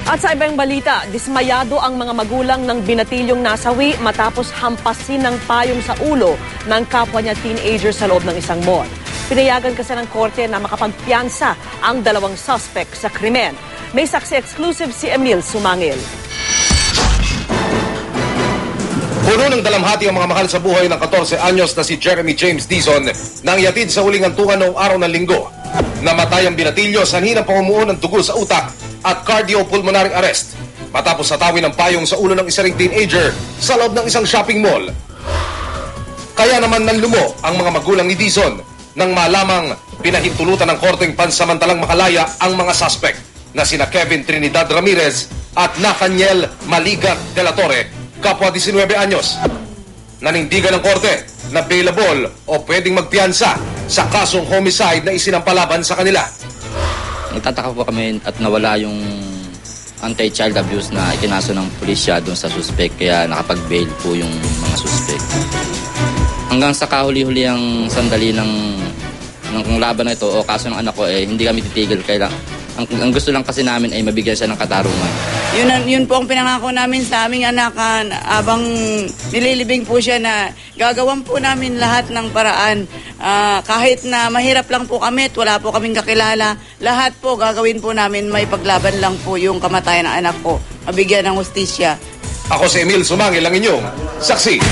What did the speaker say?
At sa ibang balita, dismayado ang mga magulang ng binatilyong nasawi matapos hampasin ng payong sa ulo ng kapwa niya teenager sa loob ng isang mall. Pinayagan kasi ng korte na makapagpiyansa ang dalawang suspect sa krimen. May saksi exclusive si Emil Sumangil. Puno ng dalamhati ang mga mahal sa buhay ng 14 anyos na si Jeremy James Dizon nang yatid sa huling hantungan noong araw ng linggo. Namatay ang binatilyo sa hinang pamumuo ng dugo sa utak at cardiopulmonary arrest matapos satawin ng payong sa ulo ng isa ring teenager sa loob ng isang shopping mall. Kaya naman nanlumo ang mga magulang ni Dizon nang malamang pinahintulutan ng korteng pansamantalang makalaya ang mga suspect na sina Kevin Trinidad Ramirez at Nathaniel Maligat de la Torre, kapwa 19 anyos. Nanindigan ng korte na bailable o pwedeng magpiyansa sa kasong homicide na isinampalaban sa kanila. Nagtataka po kami at nawala yung anti-child abuse na ikinaso ng pulisya doon sa suspect, kaya nakapag-bail po yung mga suspect. Hanggang sa kahuli-huli ang sandali ng laban na ito o kaso ng anak ko, hindi kami titigil. Kaya ang gusto lang kasi namin ay mabigyan siya ng katarungan. Yun po ang pinangako namin sa aming anak, abang nililibing po siya na gagawan po namin lahat ng paraan. Kahit na mahirap lang po kami at wala po kaming kakilala, lahat po gagawin po namin, may paglaban lang po yung kamatayan ng anak ko. Mabigyan ng hustisya. Ako si Emil Sumangil, ang inyong saksi.